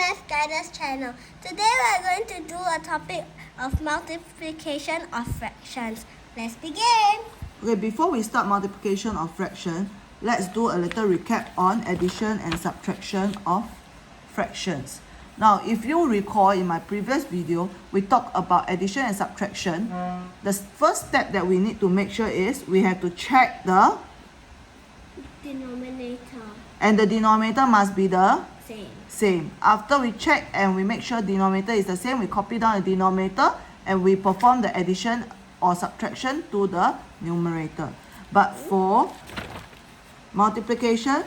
Math Guidance channel. Today we are going to do a topic of multiplication of fractions. Let's begin. Okay, before we start multiplication of fraction, let's do a little recap on addition and subtraction of fractions. Now, if you recall in my previous video, we talked about addition and subtraction. The first step that we need to make sure is we have to check the Denominator. And the denominator must be the Same. After we check and we make sure denominator is the same, we copy down the denominator and we perform the addition or subtraction to the numerator. But for multiplication,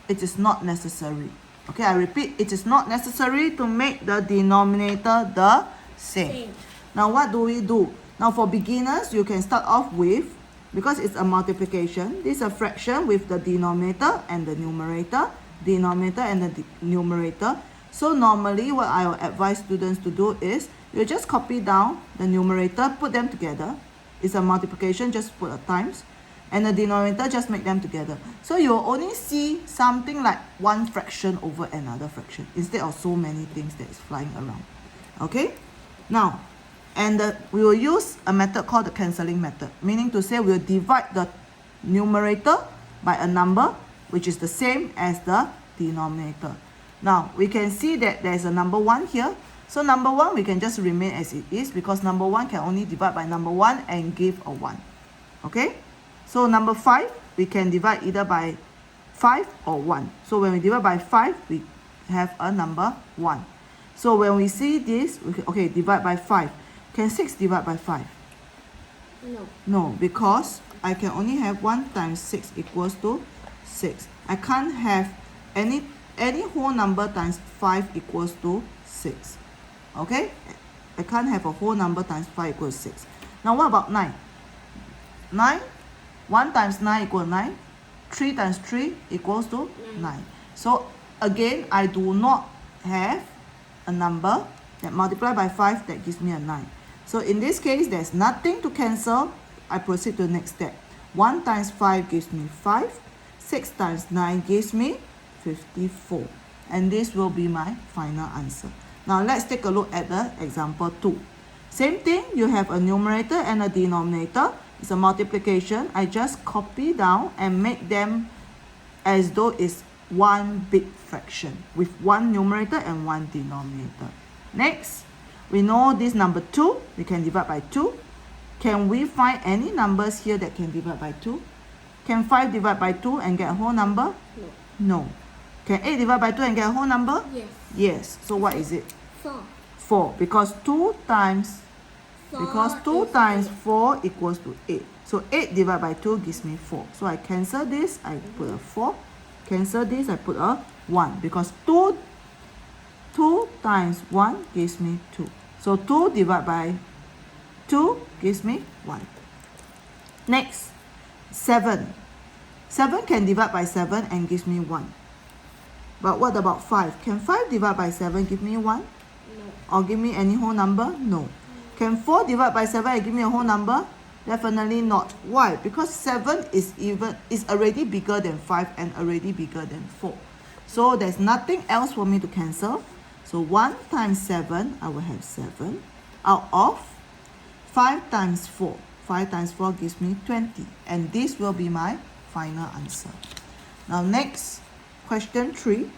it is not necessary. Okay, I repeat, it is not necessary to make the denominator the same. Now, what do we do? Now, for beginners, you can start off with, because it's a multiplication, this is a fraction with the denominator and the numerator, denominator and the numerator. So normally what I will advise students to do is you just copy down the numerator, put them together. It's a multiplication, just put a times, and the denominator, just make them together. So you will only see something like one fraction over another fraction instead of so many things that is flying around. Okay, now we will use a method called the cancelling method, meaning to say we'll divide the numerator by a number which is the same as the denominator. Now, we can see that there's a number 1 here. So number 1, we can just remain as it is because number 1 can only divide by number 1 and give a 1. Okay? So number 5, we can divide either by 5 or 1. So when we divide by 5, we have a number 1. So when we see this, okay, divide by 5. Can 6 divide by 5? No. No, because I can only have 1 times 6 equals to 6. I can't have any whole number times 5 equals to 6. Okay? I can't have a whole number times 5 equals 6. Now what about 9? 9? 1 times 9 equals 9. 3 times 3 equals to 9. So again, I do not have a number that multiply by 5 that gives me a 9. So in this case, there's nothing to cancel. I proceed to the next step. 1 times 5 gives me 5. 6 times 9 gives me 54. And this will be my final answer. Now let's take a look at the example 2. Same thing, you have a numerator and a denominator. It's a multiplication. I just copy down and make them as though it's one big fraction with one numerator and one denominator. Next, we know this number 2, we can divide by 2. Can we find any numbers here that can divide by 2? Can 5 divide by 2 and get a whole number? No. No. Can 8 divide by 2 and get a whole number? Yes. Yes. So what is it? 4. 4. Because 2 times 4 equals to 8. So 8 divided by 2 gives me 4. So I cancel this, I put a 4. Cancel this, I put a 1. Because 2 times 1 gives me 2. So 2 divided by 2 gives me 1. Next, 7. 7 can divide by 7 and gives me 1. But what about 5? Can 5 divide by 7 give me 1? No. Or give me any whole number? No. Can 4 divide by 7 and give me a whole number? Definitely not. Why? Because 7 is already bigger than 5 and already bigger than 4. So there's nothing else for me to cancel. So 1 times 7, I will have 7 out of 5 times 4. 5 times 4 gives me 20. And this will be my final answer. Now next, question 3.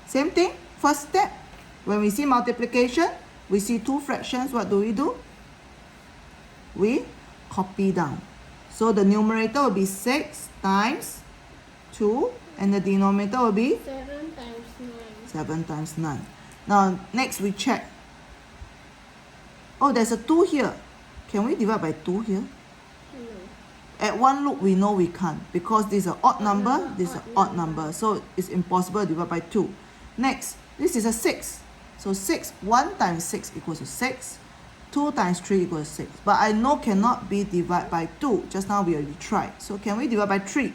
Same thing. First step, when we see multiplication, we see 2 fractions. What do? We copy down. So the numerator will be 6 times 2 and the denominator will be 7 times 9. 7 times 9. Now next we check. Oh, there's a 2 here. Can we divide by 2 here? No. At one look, we know we can't because this is an odd number, this is an odd number. So it's impossible to divide by 2. Next, this is a 6. So 1 times 6 equals to 6. 2 times 3 equals 6. But I know cannot be divided by 2. Just now we already tried. So can we divide by 3?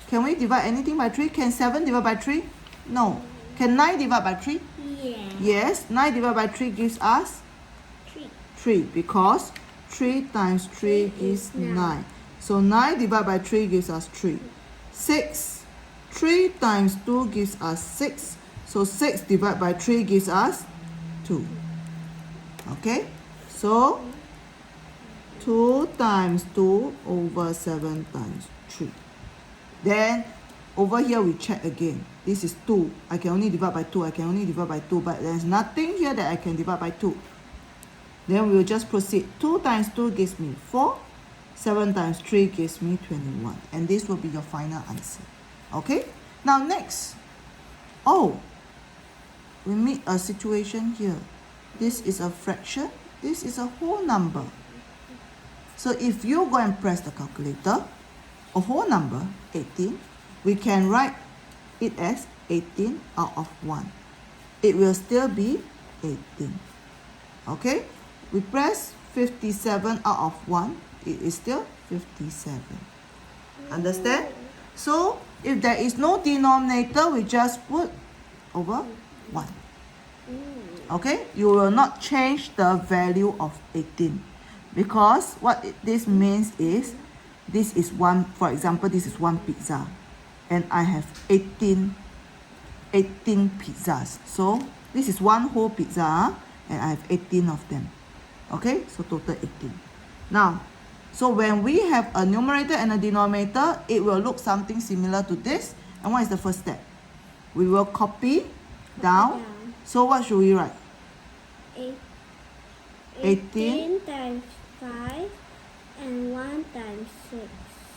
Can we divide anything by 3? Can 7 divide by 3? No. Can 9 divide by 3? Yeah. Yes. 9 divided by 3 gives us 3 because 3 times 3 is 9. So 9 divided by 3 gives us 3. 6 3 times 2 gives us 6. So 6 divided by 3 gives us 2. Okay? So 2 times 2 over 7 times 3. Then over here we check again. This is 2. I can only divide by 2. I can only divide by 2. But there's nothing here that I can divide by 2. Then we will just proceed. 2 times 2 gives me 4. 7 times 3 gives me 21. And this will be your final answer. Okay? Now next. Oh, we meet a situation here. This is a fraction. This is a whole number. So if you go and press the calculator, a whole number, 18, we can write it as 18 out of 1. It will still be 18. Okay? We press 57 out of 1. It is still 57. Understand? So, if there is no denominator, we just put over 1. Okay? You will not change the value of 18. Because what this means is, this is one, for example, this is one pizza. And I have 18 pizzas. So, this is one whole pizza, and I have 18 of them. Okay? So, total 18. Now, so when we have a numerator and a denominator, it will look something similar to this. And what is the first step? We will copy down. So what should we write? 18 times 5 and 1 times 6.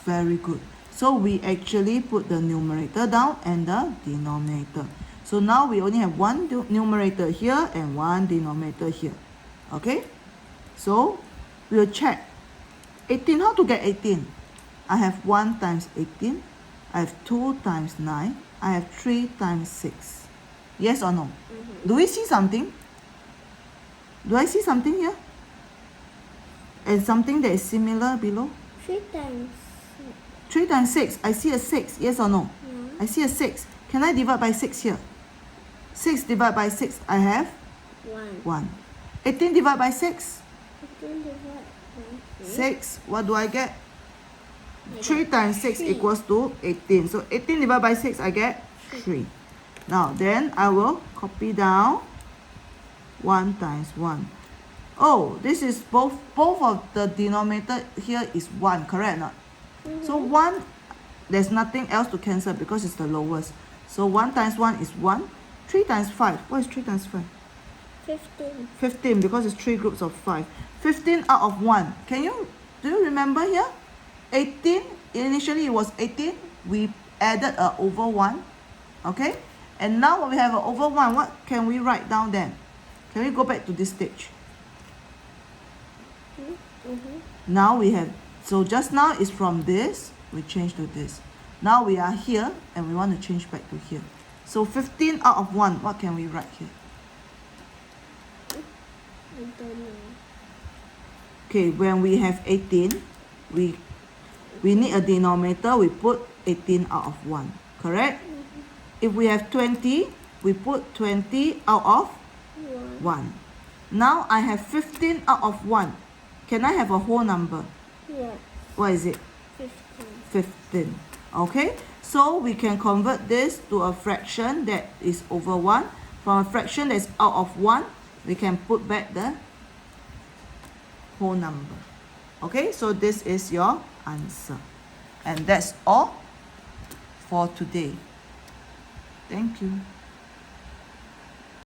Very good. So we actually put the numerator down and the denominator. So now we only have one numerator here and one denominator here. Okay? So we'll check. 18, how to get 18? I have 1 times 18. I have 2 times 9. I have 3 times 6. Yes or no? Do we see something? Do I see something here? And something that is similar below? 3 times 3 times 6. I see a 6. Yes or no? I see a 6. Can I divide by 6 here? 6 divided by 6, I have 1. 18 divided by 6. 18 divided by 6. What do I get? 3 times 6 equals to 18. So 18 divided by 6, I get 3. Now, then I will copy down 1 times 1. Oh, this is both of the denominator here is 1, correct or not? So 1, there's nothing else to cancel because it's the lowest. So 1 times 1 is 1. 3 times 5. What is 3 times 5? 15. 15 because it's 3 groups of 5. 15 out of 1. Do you remember here? 18, initially it was 18. We added a over 1. Okay? And now when we have an over 1, what can we write down then? Can we go back to this stage? Now we have, so just now is from this, we change to this. Now we are here and we want to change back to here. So 15 out of 1, what can we write here? I don't know. Okay, when we have 18, we need a denominator, we put 18 out of 1, correct? If we have 20, we put 20 out of 1. Now I have 15 out of 1. Can I have a whole number? Yes. What is it? 15. 15. Okay, so we can convert this to a fraction that is over 1. From a fraction that is out of 1, we can put back the whole number. Okay, so this is your answer. And that's all for today. Thank you.